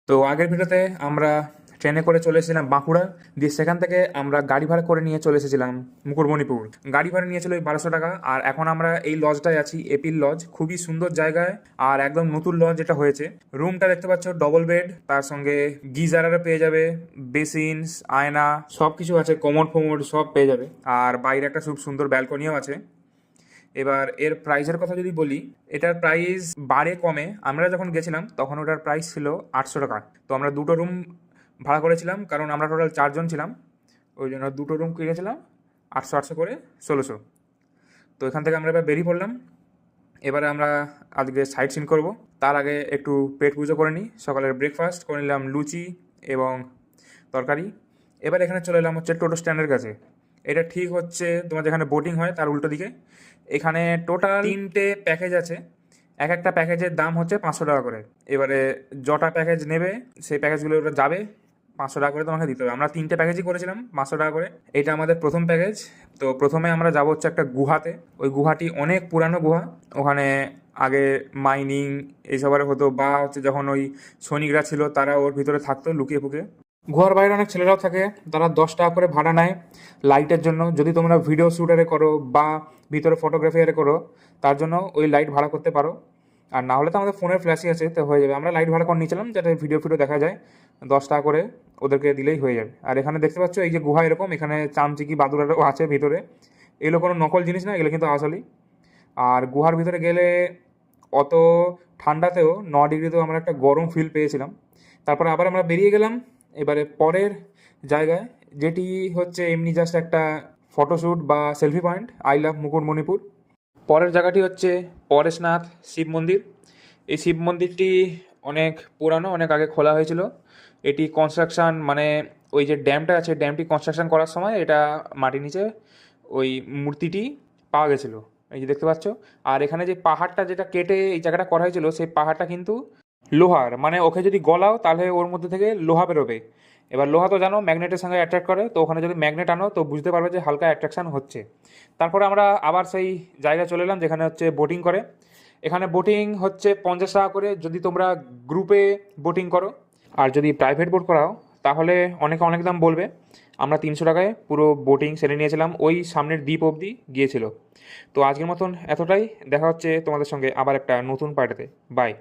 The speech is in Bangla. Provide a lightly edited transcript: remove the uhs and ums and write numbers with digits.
তো আগের ভিডিওতে আমরা ট্রেনে করে চলে এসেছিলাম বাঁকুড়া, দিয়ে সেখান থেকে আমরা গাড়ি ভাড়া করে নিয়ে চলে এসেছিলাম মুকুটমণিপুর। গাড়ি ভাড়া নিয়েছিল ওই 1200 টাকা। আর এখন আমরা এই লজটায় আছি, এপিল লজ। খুবই সুন্দর জায়গায় আর একদম নতুন লজ যেটা হয়েছে। রুমটা দেখতে পাচ্ছ ডবল বেড, তার সঙ্গে গিজারও পেয়ে যাবে, বেসিনস, আয়না সব কিছু আছে, কমোড ফমোড সব পেয়ে যাবে। আর বাইরে একটা খুব সুন্দর ব্যালকনিও আছে। এবার এর প্রাইসের কথা যদি বলি, এটার প্রাইস বাড়ে কমে। আমরা যখন গেছিলাম তখন ওটার প্রাইস ছিল 800 টাকা। তো আমরা দুটো রুম ভাড়া করেছিলাম, কারণ আমরা টোটাল 4 জন ছিলাম, ওই জন্য দুটো রুম কিনেছিলাম 800 করে 1600। তো এখান থেকে আমরা এবার বেরিয়ে পড়লাম। এবারে আমরা আজকে সাইট সিন করবো। তার আগে একটু পেট পুজো করে নিই। সকালের ব্রেকফাস্ট করে নিলাম লুচি এবং তরকারি। এবার এখানে চলে এলাম হচ্ছে টোটো স্ট্যান্ডের কাছে। এটা ঠিক হচ্ছে তোমার যেখানে বোটিং হয় তার উল্টো দিকে। এখানে টোটাল 3টে প্যাকেজ আছে। এক একটা প্যাকেজের দাম হচ্ছে 500 টাকা করে। এবারে যটা প্যাকেজ নেবে সেই প্যাকেজগুলো ওটা যাবে 500 টাকা করে তোমাকে দিতে হবে। আমরা 3টে প্যাকেজই করেছিলাম 500 টাকা করে। এটা আমাদের প্রথম প্যাকেজ। তো প্রথমে আমরা যাবো হচ্ছে একটা গুহাতে। ওই গুহাটি অনেক পুরানো গুহা। ওখানে আগে মাইনিং এইসবের হতো, বা হচ্ছে যখন ওই সৈনিকরা ছিল তারা ওর ভিতরে থাকতো লুকিয়ে ফুকিয়ে। গুহার বাইরে অনেক ছেলেরাও থাকে, তারা 10 টাকা করে ভাড়া নেয় লাইটের জন্য। যদি তোমরা ভিডিও শ্যুটারে করো বা ভিতরে ফটোগ্রাফিয়ারে করো, তার জন্য ওই লাইট ভাড়া করতে পারো। আর না হলে তো আমাদের ফোনের ফ্ল্যাশই আছে, তো হয়ে যাবে। আমরা লাইট ভাড়া করে নিয়েছিলাম যাতে ভিডিও ফিডিও দেখা যায়। 10 টাকা করে ওদেরকে দিলেই হয়ে যাবে। আর এখানে দেখতে পাচ্ছ এই যে গুহা এরকম, এখানে চামচিকি বাদুড়ারও আছে ভিতরে। এগুলো কোনো নকল জিনিস না, এগুলো কিন্তু আসলেই। আর গুহার ভিতরে গেলে অত ঠান্ডাতেও 9 ডিগ্রিতেও আমরা একটা গরম ফিল পেয়েছিলাম। তারপরে আবার আমরা বেরিয়ে গেলাম এবারে পরের জায়গায়, যেটি হচ্ছে এমনি জাস্ট একটা ফটোশ্যুট বা selfie point, I love Mukutmanipur. পরের জায়গাটি হচ্ছে পরেশনাথ শিব মন্দির। এই শিব মন্দিরটি অনেক পুরানো, অনেক আগে খোলা হয়েছিল। এটি কনস্ট্রাকশান মানে ওই যে ড্যামটা আছে, ড্যামটি কনস্ট্রাকশান করার সময় এটা মাটির নিচে ওই মূর্তিটি পাওয়া গেছিলো, এই যে দেখতে পাচ্ছ। আর এখানে যে পাহাড়টা যেটা কেটে এই জায়গাটা করা হয়েছিল, সেই পাহাড়টা কিন্তু লোহার, মানে ওকে যদি গলাও তাহলে ওর মধ্যে থেকে লোহা বেরোবে। এবার লোহা তো জানো ম্যাগনেটের সঙ্গে অ্যাট্রাক্ট করে, তো ওখানে যদি ম্যাগনেট আনো তো বুঝতে পারবে যে হালকা অ্যাট্রাকশান হচ্ছে। তারপরে আমরা আবার সেই জায়গায় চলে এলাম যেখানে হচ্ছে বোটিং করে। এখানে বোটিং হচ্ছে 50 টাকা করে যদি তোমরা গ্রুপে বোটিং করো। আর যদি প্রাইভেট বোট করাও তাহলে অনেকে অনেক দাম বলবে। আমরা 300 টাকায় পুরো বোটিং সেরে নিয়েছিলাম, ওই সামনের দ্বীপ অবধি গিয়েছিল। তো আজকের মতন এতটাই। দেখা হচ্ছে তোমাদের সঙ্গে আবার একটা নতুন পার্টিতে। বাই।